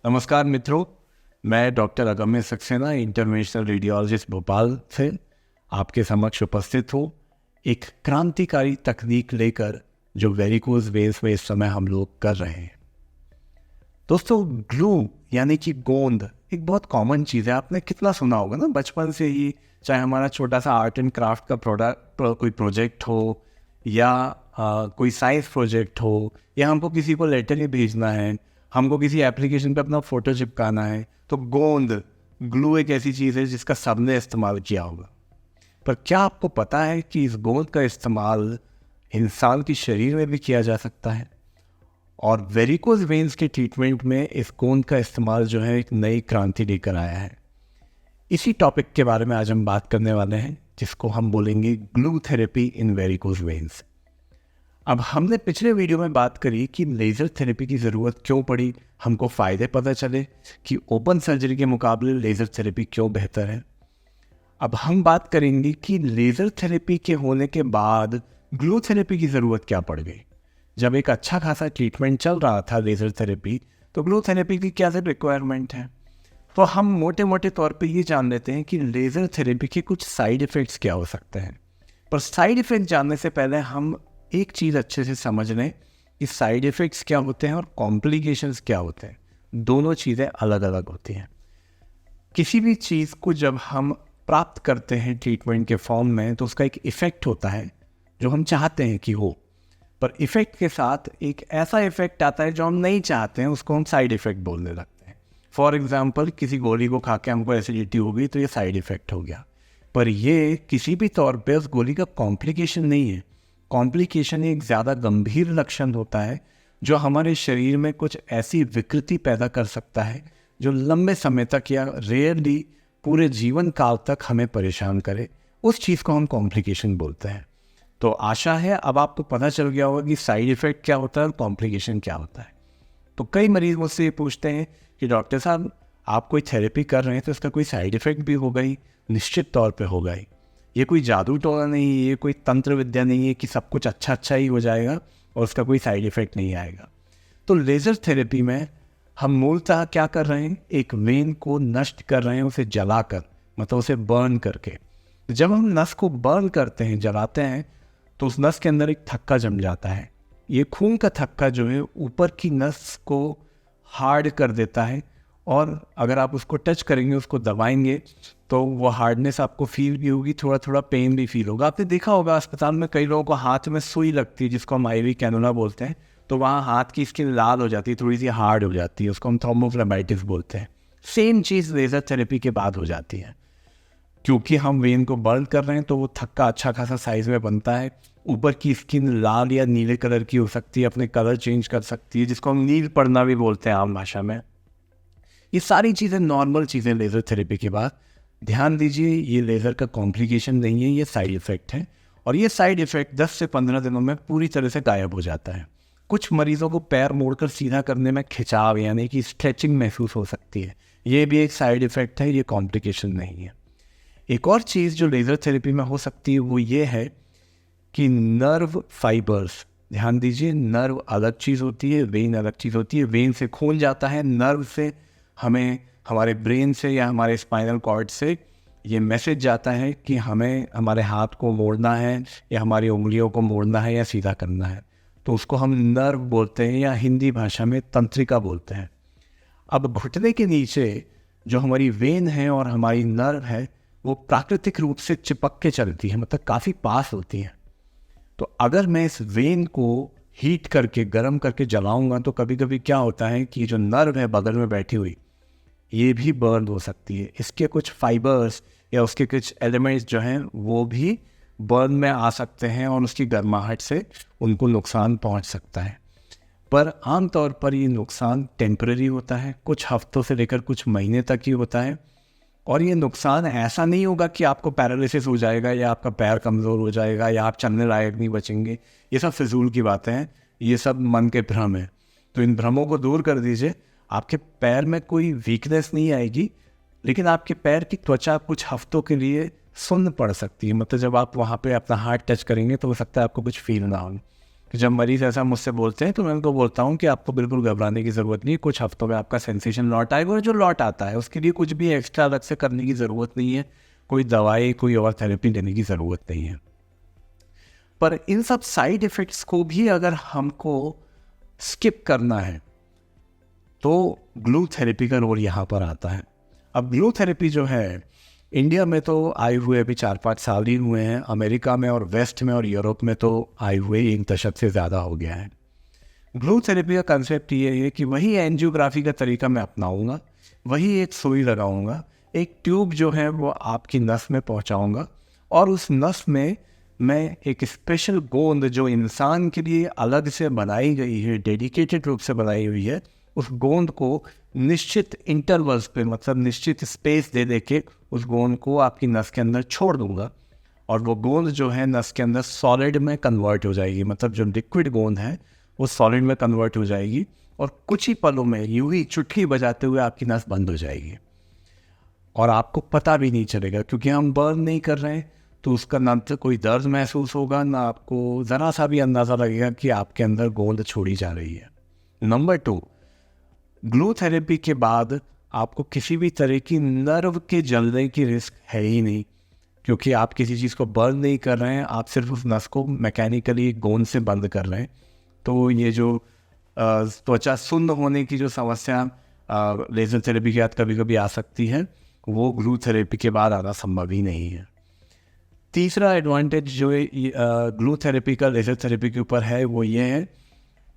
नमस्कार मित्रों, मैं doctor Agamya Saksena interventional radiologist Bhopal से आपके समक्ष उपस्थित हूँ एक क्रांतिकारी तकनीक लेकर जो वेरिकोज वेन्स में इस समय हम लोग कर रहे हैं। दोस्तों, ग्लू यानी कि गोंद एक बहुत कॉमन चीज़ है। आपने कितना सुना होगा ना बचपन से ही, चाहे हमारा छोटा सा आर्ट एंड क्राफ्ट का कोई प्रोजेक्ट हो या कोई साइंस प्रोजेक्ट हो, या हमको किसी को लेटर ही भेजना है, हमको किसी एप्लीकेशन पे अपना फ़ोटो चिपकाना है, तो गोंद ग्लू एक ऐसी चीज़ है जिसका सबने इस्तेमाल किया होगा। पर क्या आपको पता है कि इस गोंद का इस्तेमाल इंसान के शरीर में भी किया जा सकता है? और वेरिकोज वेन्स के ट्रीटमेंट में इस गोंद का इस्तेमाल जो है एक नई क्रांति लेकर आया है। इसी टॉपिक के बारे में आज हम बात करने वाले हैं, जिसको हम बोलेंगे ग्लू थेरेपी इन वेरिकोज वेन्स। अब हमने पिछले वीडियो में बात करी कि लेज़र थेरेपी की ज़रूरत क्यों पड़ी, हमको फ़ायदे पता चले कि ओपन सर्जरी के मुकाबले लेज़र थेरेपी क्यों बेहतर है। अब हम बात करेंगे कि लेज़र थेरेपी के होने के बाद ग्लू थेरेपी की ज़रूरत क्या पड़ गई। जब एक अच्छा खासा ट्रीटमेंट चल रहा था लेज़र थेरेपी, तो ग्लू थेरेपी की क्या रिक्वायरमेंट है। तो हम मोटे मोटे तौर पे ये जान लेते हैं कि लेज़र थेरेपी के कुछ साइड इफ़ेक्ट्स क्या हो सकते हैं। पर साइड इफ़ेक्ट जानने से पहले हम एक चीज़ अच्छे से समझ लें कि साइड इफ़ेक्ट्स क्या होते हैं और कॉम्प्लिकेशंस क्या होते हैं। दोनों चीज़ें अलग अलग होती हैं। किसी भी चीज़ को जब हम प्राप्त करते हैं ट्रीटमेंट के फॉर्म में, तो उसका एक इफ़ेक्ट होता है जो हम चाहते हैं कि हो, पर इफ़ेक्ट के साथ एक ऐसा इफ़ेक्ट आता है जो हम नहीं चाहते हैं, उसको हम साइड इफ़ेक्ट बोलने लगते हैं। फॉर एग्ज़ाम्पल, किसी गोली को खा के हमको एसिडिटी हो गई तो ये साइड इफ़ेक्ट हो गया, पर ये किसी भी तौर पे उस गोली का कॉम्प्लिकेशन नहीं है। कॉम्प्लिकेशन एक ज़्यादा गंभीर लक्षण होता है जो हमारे शरीर में कुछ ऐसी विकृति पैदा कर सकता है जो लंबे समय तक या रेयरली पूरे जीवन काल तक हमें परेशान करे। उस चीज़ को हम कॉम्प्लिकेशन बोलते हैं। तो आशा है अब आपको पता चल गया होगा कि साइड इफ़ेक्ट क्या होता है और कॉम्प्लिकेशन क्या होता है। तो कई मरीज मुझसे ये पूछते हैं कि डॉक्टर साहब, आप कोई थेरेपी कर रहे हैं तो इसका कोई साइड इफ़ेक्ट भी होगा ही? निश्चित तौर पे होगा ही। ये कोई जादू टोना नहीं है, ये कोई तंत्र विद्या नहीं है कि सब कुछ अच्छा अच्छा ही हो जाएगा और उसका कोई साइड इफ़ेक्ट नहीं आएगा। तो लेज़र थेरेपी में हम मूलतः क्या कर रहे हैं, एक वेन को नष्ट कर रहे हैं, उसे जलाकर, मतलब उसे बर्न करके। जब हम नस को बर्न करते हैं, जलाते हैं, तो उस नस के अंदर एक थक्का जम जाता है। ये खून का थक्का जो है ऊपर की नस को हार्ड कर देता है, और अगर आप उसको टच करेंगे, उसको दबाएंगे, तो वो हार्डनेस आपको फील भी होगी, थोड़ा थोड़ा पेन भी फील होगा। आपने देखा होगा अस्पताल में कई लोगों को हाथ में सुई लगती है, जिसको हम आईवी कैनुला बोलते हैं, तो वहाँ हाथ की स्किन लाल हो जाती है, थोड़ी सी हार्ड हो जाती है, उसको हम थ्रोम्बोफ्लेबाइटिस बोलते हैं। सेम चीज़ लेज़र थेरेपी के बाद हो जाती है। क्योंकि हम वेन को बर्न कर रहे हैं तो वो थक्का अच्छा खासा साइज़ में बनता है। ऊपर की स्किन लाल या नीले कलर की हो सकती है, अपने कलर चेंज कर सकती है, जिसको हम नील पड़ना भी बोलते हैं आम भाषा में। ये सारी चीज़ें नॉर्मल चीज़ें लेज़र थेरेपी के बाद। ध्यान दीजिए, ये लेज़र का कॉम्प्लिकेशन नहीं है, ये साइड इफ़ेक्ट है, और ये साइड इफ़ेक्ट 10 से 15 दिनों में पूरी तरह से गायब हो जाता है। कुछ मरीज़ों को पैर मोड़कर सीधा करने में खिंचाव यानी कि स्ट्रेचिंग महसूस हो सकती है, ये भी एक साइड इफ़ेक्ट है, ये कॉम्प्लिकेशन नहीं है। एक और चीज़ जो लेज़र थेरेपी में हो सकती है वो ये है कि नर्व फाइबर्स, ध्यान दीजिए, नर्व अलग चीज़ होती है, वेन अलग चीज़ होती है। वेन से खून जाता है, नर्व से हमें हमारे ब्रेन से या हमारे स्पाइनल कॉर्ड से ये मैसेज जाता है कि हमें हमारे हाथ को मोड़ना है या हमारी उंगलियों को मोड़ना है या सीधा करना है, तो उसको हम नर्व बोलते हैं, या हिंदी भाषा में तंत्रिका बोलते हैं। अब घुटने के नीचे जो हमारी वेन है और हमारी नर्व है, वो प्राकृतिक रूप से चिपक के चलती है, मतलब काफ़ी पास होती है। तो अगर मैं इस वेन को हीट करके, गर्म करके जलाऊंगा, तो कभी कभी क्या होता है कि जो नर्व है बगल में बैठी हुई, ये भी बर्न हो सकती है। इसके कुछ फाइबर्स या उसके कुछ एलिमेंट्स जो हैं वो भी बर्न में आ सकते हैं, और उसकी गर्माहट से उनको नुकसान पहुंच सकता है। पर आमतौर पर ये नुकसान टेम्पररी होता है, कुछ हफ्तों से लेकर कुछ महीने तक ही होता है, और ये नुकसान ऐसा नहीं होगा कि आपको पैरालिसिस हो जाएगा या आपका पैर कमज़ोर हो जाएगा या आप चलने लायक नहीं बचेंगे। ये सब फिजूल की बातें हैं, ये सब मन के भ्रम है। तो इन भ्रमों को दूर कर दीजिए। आपके पैर में कोई वीकनेस नहीं आएगी, लेकिन आपके पैर की त्वचा कुछ हफ्तों के लिए सुन्न पड़ सकती है। मतलब जब आप वहाँ पे अपना हाथ टच करेंगे तो हो सकता है आपको कुछ फील ना हो। कि जब मरीज़ ऐसा मुझसे बोलते हैं तो मैं उनको बोलता हूँ कि आपको बिल्कुल घबराने की ज़रूरत नहीं है, कुछ हफ्तों में आपका सेंसेशन लौट आएगा, और जो लौट आता है उसके लिए कुछ भी एक्स्ट्रा अलग से करने की ज़रूरत नहीं है, कोई दवाई कोई और थेरेपी लेने की ज़रूरत नहीं है। पर इन सब साइड इफ़ेक्ट्स को भी अगर हमको स्किप करना है तो ग्लू थेरेपी का रोल यहाँ पर आता है। अब ग्लू थेरेपी जो है, इंडिया में तो आए हुए अभी 4-5 साल ही हुए हैं, अमेरिका में और वेस्ट में और यूरोप में तो आए हुए 1 दशक से ज़्यादा हो गया है। ग्लू थेरेपी का कंसेप्ट ये है कि वही एंजियोग्राफी का तरीका मैं अपनाऊंगा, वही एक सुई लगाऊंगा, एक ट्यूब जो है वो आपकी नस में पहुंचाऊंगा, और उस नस में मैं एक स्पेशल गोंद जो इंसान के लिए अलग से बनाई गई है, डेडिकेटेड रूप से बनाई हुई है, उस गोंद को निश्चित इंटरवल्स पे, मतलब निश्चित स्पेस दे दे के उस गोंद को आपकी नस के अंदर छोड़ दूंगा, और वो गोंद जो है नस के अंदर सॉलिड में कन्वर्ट हो जाएगी। मतलब जो लिक्विड गोंद है वो सॉलिड में कन्वर्ट हो जाएगी, और कुछ ही पलों में यूं ही चुटकी बजाते हुए आपकी नस बंद हो जाएगी, और आपको पता भी नहीं चलेगा, क्योंकि हम बर्न नहीं कर रहे हैं। तो उसका ना तो कोई दर्द महसूस होगा, ना आपको ज़रा सा भी अंदाज़ा लगेगा कि आपके अंदर गोंद छोड़ी जा रही है। नंबर 2, ग्लू थेरेपी के बाद आपको किसी भी तरह की नर्व के जलने की रिस्क है ही नहीं, क्योंकि आप किसी चीज़ को बर्न नहीं कर रहे हैं, आप सिर्फ उस नस को मैकेनिकली गोंद से बंद कर रहे हैं। तो ये जो त्वचा सुन्न होने की जो समस्या लेज़र थेरेपी के बाद कभी कभी आ सकती है, वो ग्लू थेरेपी के बाद आना संभव ही नहीं है। तीसरा एडवांटेज जो ग्लू थेरेपी का लेज़र थेरेपी के ऊपर है वो ये है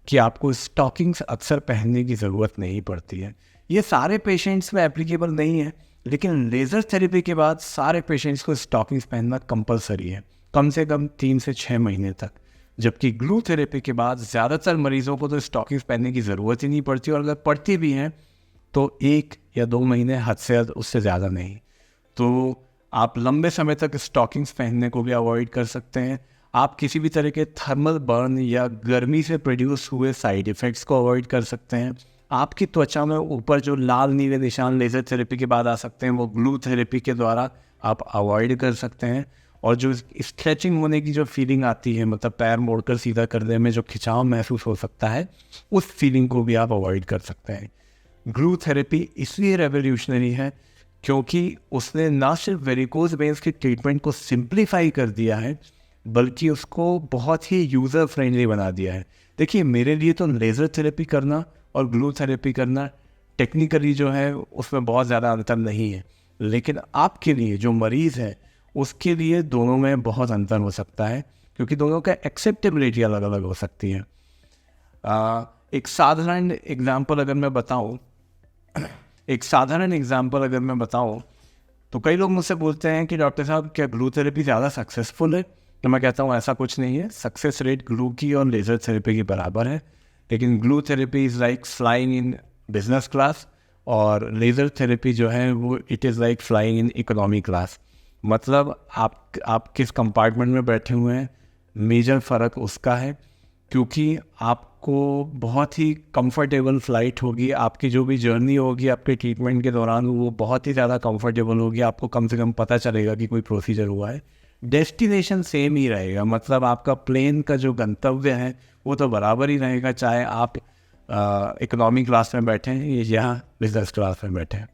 कि आपको स्टॉकिंग्स अक्सर पहनने की ज़रूरत नहीं पड़ती है। ये सारे पेशेंट्स में एप्लीकेबल नहीं है, लेकिन लेज़र थेरेपी के बाद सारे पेशेंट्स को स्टॉकिंग्स पहनना कंपलसरी है, कम से कम 3 से 6 महीने तक। जबकि ग्लू थेरेपी के बाद ज़्यादातर मरीज़ों को तो स्टॉकिंग्स पहनने की ज़रूरत ही नहीं पड़ती, और अगर पड़ती भी हैं तो 1 या 2 महीने, हद से हद उससे ज़्यादा नहीं। तो आप लंबे समय तक स्टॉकिंग्स पहनने को भी अवॉइड कर सकते हैं। आप किसी भी तरह के थर्मल बर्न या गर्मी से प्रोड्यूस हुए साइड इफ़ेक्ट्स को अवॉइड कर सकते हैं। आपकी त्वचा में ऊपर जो लाल नीले निशान लेज़र थेरेपी के बाद आ सकते हैं, वो ग्लू थेरेपी के द्वारा आप अवॉइड कर सकते हैं। और जो स्ट्रेचिंग होने की जो फीलिंग आती है, मतलब पैर मोड़कर सीधा करने में जो खिंचाव महसूस हो सकता है, उस फीलिंग को भी आप अवॉइड कर सकते हैं। ग्लू थेरेपी इसलिए रेवोल्यूशनरी है क्योंकि उसने ना सिर्फ वेरिकोज वेन्स की ट्रीटमेंट को सिंप्लीफाई कर दिया है, बल्कि उसको बहुत ही यूज़र फ्रेंडली बना दिया है। देखिए, मेरे लिए तो लेज़र थेरेपी करना और ग्लू थेरेपी करना टेक्निकली जो है उसमें बहुत ज़्यादा अंतर नहीं है, लेकिन आपके लिए जो मरीज़ है उसके लिए दोनों में बहुत अंतर हो सकता है, क्योंकि दोनों का एक्सेप्टेबिलिटी अलग अलग हो सकती है। एक साधारण एग्जांपल अगर मैं बताऊं तो कई लोग मुझसे बोलते हैं कि डॉक्टर साहब, क्या ग्लू थेरेपी ज़्यादा सक्सेसफुल है? तो मैं कहता हूँ ऐसा कुछ नहीं है। सक्सेस रेट ग्लू की और लेज़र थेरेपी के बराबर है, लेकिन glue therapy is like flying in business class, और लेज़र थेरेपी जो है वो it is like flying in economy class. मतलब आप किस कंपार्टमेंट में बैठे हुए हैं, मेजर फ़र्क उसका है, क्योंकि आपको बहुत ही कंफर्टेबल फ़्लाइट होगी, आपकी जो भी जर्नी होगी आपके ट्रीटमेंट के दौरान वो बहुत ही ज़्यादा कंफर्टेबल होगी। आपको कम से कम पता चलेगा कि कोई प्रोसीजर हुआ है। डेस्टिनेशन सेम ही रहेगा, मतलब आपका प्लेन का जो गंतव्य है वो तो बराबर ही रहेगा, चाहे आप इकोनॉमी क्लास में बैठें या बिजनेस क्लास में बैठें।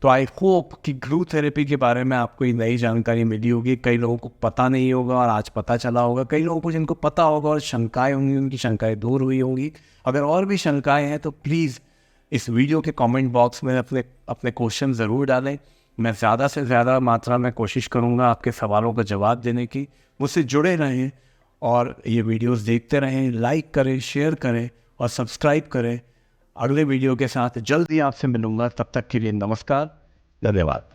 तो आई होप कि ग्लू थेरेपी के बारे में आपको ये नई जानकारी मिली होगी। कई लोगों को पता नहीं होगा और आज पता चला होगा, कई लोगों को जिनको पता होगा और शंकाएं होंगी, उनकी शंकाएं दूर हुई होंगी। अगर और भी शंकाएं हैं तो प्लीज़ इस वीडियो के कमेंट बॉक्स में अपने क्वेश्चन ज़रूर डालें। मैं ज़्यादा से ज़्यादा मात्रा में कोशिश करूँगा आपके सवालों का जवाब देने की। मुझसे जुड़े रहें और ये वीडियोस देखते रहें, लाइक करें, शेयर करें और सब्सक्राइब करें। अगले वीडियो के साथ जल्द ही आपसे मिलूँगा, तब तक के लिए नमस्कार, धन्यवाद।